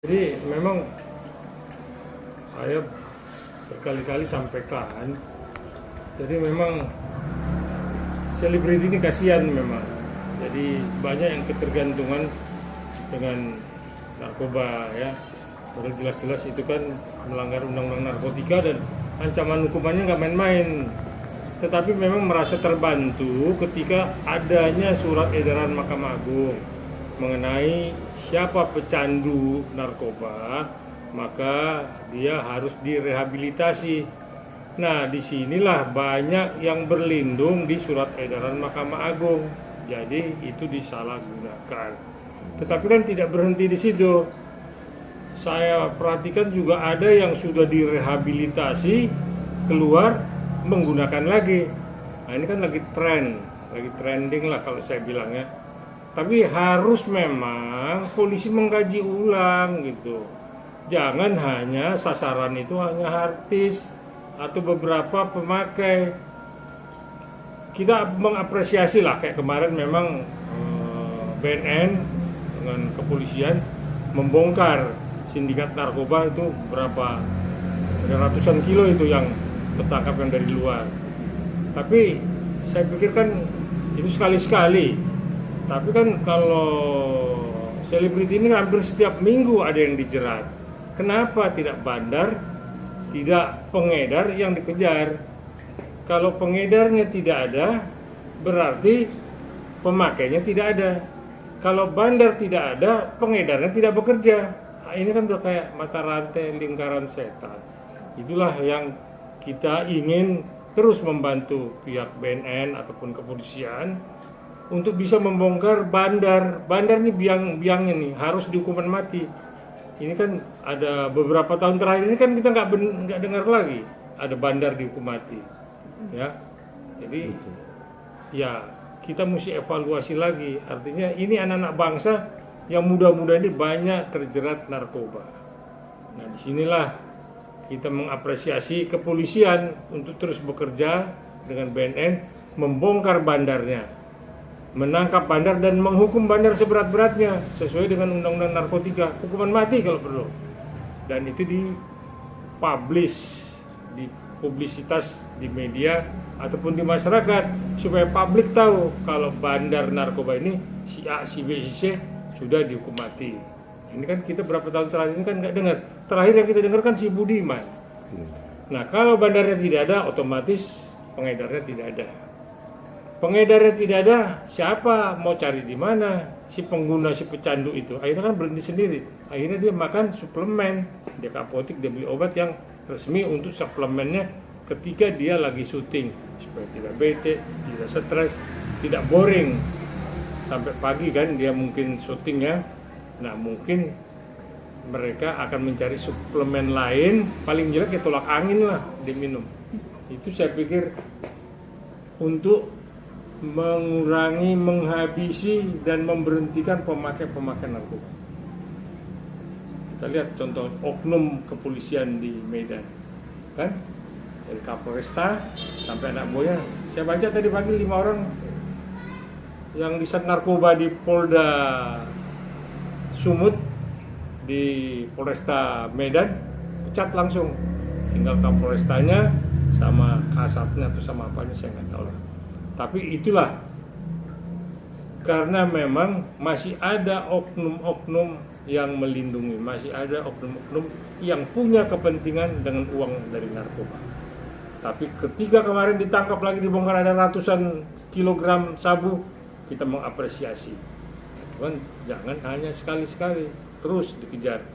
Jadi memang saya berkali-kali sampaikan, jadi memang selebriti ini kasihan memang. Jadi banyak yang ketergantungan dengan narkoba ya. Padahal jelas-jelas itu kan melanggar undang-undang narkotika dan ancaman hukumannya nggak main-main. Tetapi memang merasa terbantu ketika adanya surat edaran Mahkamah Agung mengenai siapa pecandu narkoba, maka dia harus direhabilitasi. Nah, disinilah banyak yang berlindung di surat edaran Mahkamah Agung. Jadi itu disalahgunakan. Tetapi kan tidak berhenti di situ. Saya perhatikan juga ada yang sudah direhabilitasi keluar menggunakan lagi. Nah, ini kan lagi trending lah kalau saya bilang ya. Tapi harus memang polisi mengkaji ulang gitu. Jangan hanya sasaran itu hanya artis atau beberapa pemakai. Kita mengapresiasi lah kayak kemarin memang BNN dengan kepolisian membongkar sindikat narkoba itu berapa, ada ratusan kilo itu yang tertangkap yang dari luar. Tapi saya pikir kan itu sekali-sekali. Tapi kan kalau selebriti ini hampir setiap minggu ada yang dijerat. Kenapa tidak bandar, tidak pengedar yang dikejar? Kalau pengedarnya tidak ada, berarti pemakainya tidak ada. Kalau bandar tidak ada, pengedarnya tidak bekerja. Nah, ini kan udah kayak mata rantai lingkaran setan. Itulah yang kita ingin terus membantu pihak BNN ataupun kepolisian untuk bisa membongkar bandar. Bandar nih biang-biangnya nih harus dihukuman mati. Ini kan ada beberapa tahun terakhir ini kan kita nggak dengar lagi ada bandar dihukum mati, ya. Jadi ya kita mesti evaluasi lagi. Artinya ini anak-anak bangsa yang muda-muda ini banyak terjerat narkoba. Nah, disinilah kita mengapresiasi kepolisian untuk terus bekerja dengan BNN membongkar bandarnya, menangkap bandar dan menghukum bandar seberat-beratnya sesuai dengan undang-undang narkotika, hukuman mati kalau perlu. Dan itu dipublish, dipublisitas di media ataupun di masyarakat supaya publik tahu kalau bandar narkoba ini si A, si B, si C sudah dihukum mati. Ini kan kita berapa tahun terakhir ini kan nggak dengar. Terakhir yang kita dengar kan si Budiman. Nah, kalau bandarnya tidak ada, otomatis pengedarnya tidak ada. Pengedarnya tidak ada, siapa mau cari di mana? Si pengguna, si pecandu itu akhirnya kan berhenti sendiri. Akhirnya dia makan suplemen, dia ke apotek, dia beli obat yang resmi untuk suplemennya ketika dia lagi syuting supaya tidak bete, tidak stres, tidak boring sampai pagi kan dia mungkin syutingnya. Nah, mungkin mereka akan mencari suplemen lain, paling jelek ya tolak angin lah diminum. Itu saya pikir untuk mengurangi, menghabisi dan memberhentikan pemakai narkoba. Kita lihat contoh oknum kepolisian di Medan, kan? Dari Kapolresta sampai anak buahnya. Saya baca tadi pagi 5 orang yang diseret narkoba di Polda Sumut di Polresta Medan, pecat langsung. Tinggal Kapolrestanya sama kasatnya atau sama apanya saya nggak tahu lah. Tapi itulah karena memang masih ada oknum-oknum yang melindungi, masih ada oknum-oknum yang punya kepentingan dengan uang dari narkoba. Tapi ketika kemarin ditangkap lagi dibongkar ada ratusan kilogram sabu, kita mengapresiasi. Cuman jangan hanya sekali-sekali, terus dikejar,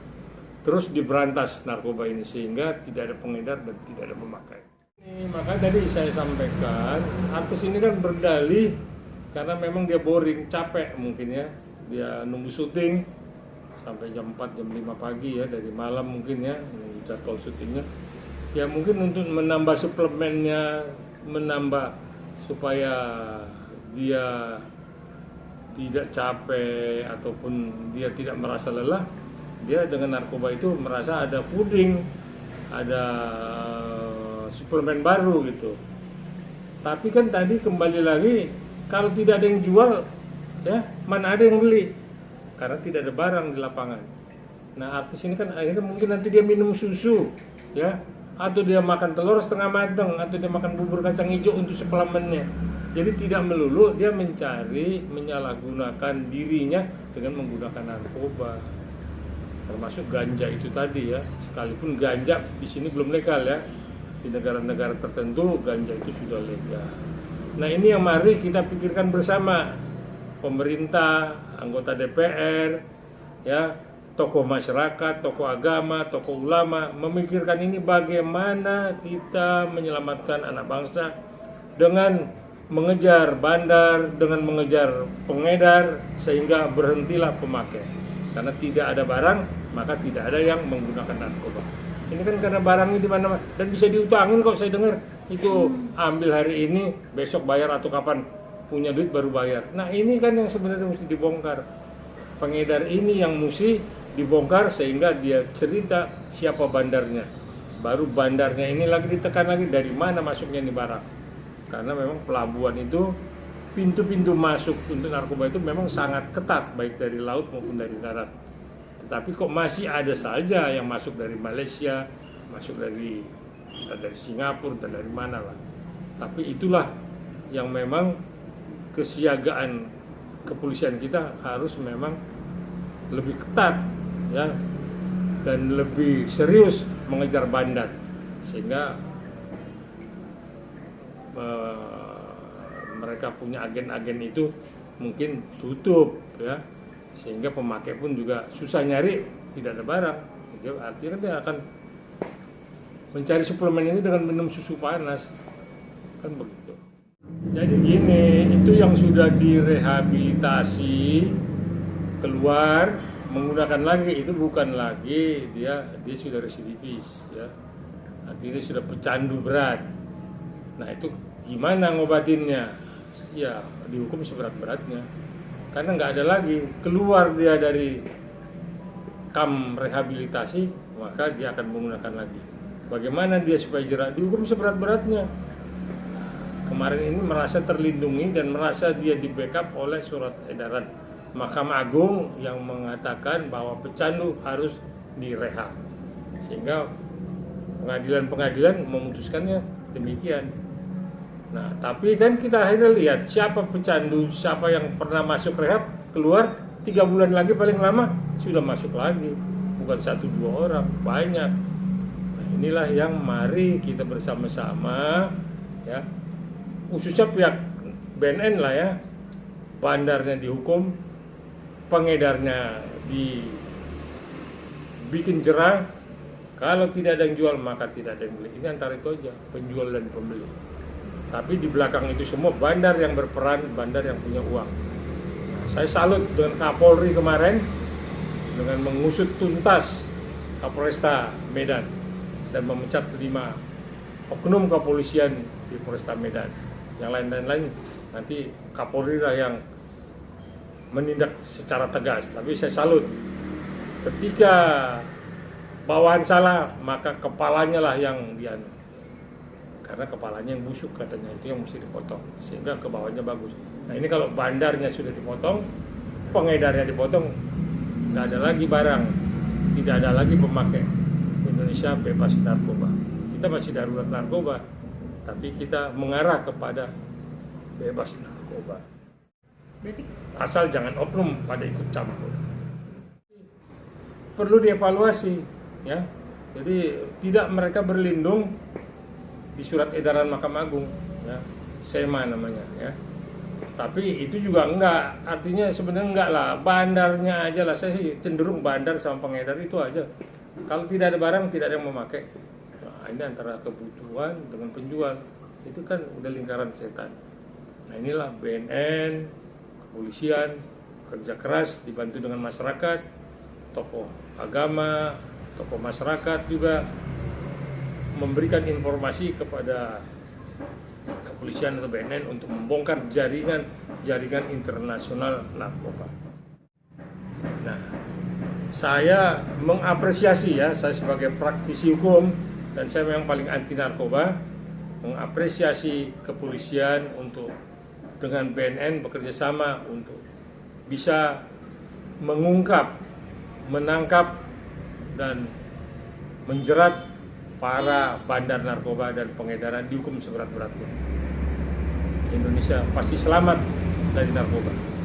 terus diberantas narkoba ini sehingga tidak ada pengedar dan tidak ada pemakai. Maka tadi saya sampaikan, artis ini kan berdalih karena memang dia boring, capek mungkin ya. Dia nunggu syuting sampai jam 4, jam 5 pagi ya, dari malam mungkin ya, nunggu jadwal syutingnya. Ya mungkin untuk menambah suplemennya, menambah supaya dia tidak capek ataupun dia tidak merasa lelah, dia dengan narkoba itu merasa ada puding, ada suplemen baru gitu. Tapi kan tadi kembali lagi, kalau tidak ada yang jual, ya mana ada yang beli? Karena tidak ada barang di lapangan. Nah artis ini kan akhirnya mungkin nanti dia minum susu, ya, atau dia makan telur setengah matang, atau dia makan bubur kacang hijau untuk suplemennya. Jadi tidak melulu dia mencari menyalahgunakan dirinya dengan menggunakan narkoba, termasuk ganja itu tadi ya. Sekalipun ganja di sini belum legal ya, di negara-negara tertentu ganja itu sudah legal. Nah ini yang mari kita pikirkan bersama, pemerintah, anggota DPR, ya, tokoh masyarakat, tokoh agama, tokoh ulama, memikirkan ini bagaimana kita menyelamatkan anak bangsa dengan mengejar bandar, dengan mengejar pengedar, sehingga berhentilah pemakai. Karena tidak ada barang, maka tidak ada yang menggunakan narkoba. Ini kan karena barangnya di mana-mana dan bisa diutangin kok, saya dengar. Itu ambil hari ini, besok bayar, atau kapan punya duit baru bayar. Nah ini kan yang sebenarnya mesti dibongkar. Pengedar ini yang mesti dibongkar sehingga dia cerita siapa bandarnya. Baru bandarnya ini lagi ditekan lagi dari mana masuknya nih barang. Karena memang pelabuhan itu pintu-pintu masuk untuk narkoba itu memang sangat ketat, baik dari laut maupun dari darat. Tetapi kok masih ada saja yang masuk dari Malaysia, masuk dari Singapura, entah dari mana lah. Tapi itulah yang memang kesiagaan kepolisian kita harus memang lebih ketat ya, dan lebih serius mengejar bandar, sehingga mereka punya agen-agen itu mungkin tutup ya, sehingga pemakai pun juga susah nyari, tidak ada barang. Jadi artinya dia akan mencari suplemen ini dengan minum susu panas, kan begitu. Jadi gini, itu yang sudah direhabilitasi keluar menggunakan lagi, itu bukan lagi dia sudah residivis ya, artinya dia sudah pecandu berat. Nah itu gimana ngobatinnya? Ya dihukum seberat-beratnya, karena nggak ada lagi, keluar dia dari kamp rehabilitasi, maka dia akan menggunakan lagi. Bagaimana dia supaya jerak? Dihukum seberat-beratnya. Kemarin ini merasa terlindungi dan merasa dia di backup oleh surat edaran Mahkamah Agung yang mengatakan bahwa pecandu harus direhab, sehingga pengadilan-pengadilan memutuskannya demikian. Nah, tapi kan kita akhirnya lihat siapa pecandu, siapa yang pernah masuk rehab, keluar 3 bulan lagi paling lama sudah masuk lagi, bukan 1-2 orang, banyak. Nah, inilah yang mari kita bersama-sama ya, khususnya pihak BNN lah ya, bandarnya dihukum, pengedarnya dibikin jerah. Kalau tidak ada yang jual maka tidak ada yang beli. Ini antara itu aja, penjual dan pembeli. Tapi di belakang itu semua bandar yang berperan, bandar yang punya uang. Nah, saya salut dengan Kapolri kemarin dengan mengusut tuntas Kapolresta Medan dan memecat 5 oknum kepolisian di Polresta Medan. Yang lain-lain nanti Kapolri lah yang menindak secara tegas. Tapi saya salut, ketika bawahan salah maka kepalanya lah yang dianu. Karena kepalanya yang busuk katanya, itu yang mesti dipotong sehingga ke bawahnya bagus. Nah ini kalau bandarnya sudah dipotong, pengedarnya dipotong, nggak ada lagi barang, tidak ada lagi pemakai. Indonesia bebas narkoba. Kita masih darurat narkoba, tapi kita mengarah kepada bebas narkoba. Berarti Asal jangan oknum pada ikut campur. Perlu dievaluasi ya. Jadi tidak mereka berlindung di surat edaran Mahkamah Agung ya, SEMA namanya ya. Tapi itu juga enggak, artinya sebenarnya enggak lah, bandarnya aja lah. Saya sih cenderung bandar sama pengedar itu aja. Kalau tidak ada barang, tidak ada yang memakai. Nah, ini antara kebutuhan dengan penjual, itu kan udah lingkaran setan. Nah inilah BNN, kepolisian, kerja keras dibantu dengan masyarakat, tokoh agama, tokoh masyarakat juga memberikan informasi kepada kepolisian atau BNN untuk membongkar jaringan internasional narkoba. Nah, saya mengapresiasi ya, saya sebagai praktisi hukum dan saya memang paling anti narkoba, mengapresiasi kepolisian untuk dengan BNN bekerja sama untuk bisa mengungkap, menangkap dan menjerat para bandar narkoba dan pengedaran dihukum seberat-beratnya. Indonesia pasti selamat dari narkoba.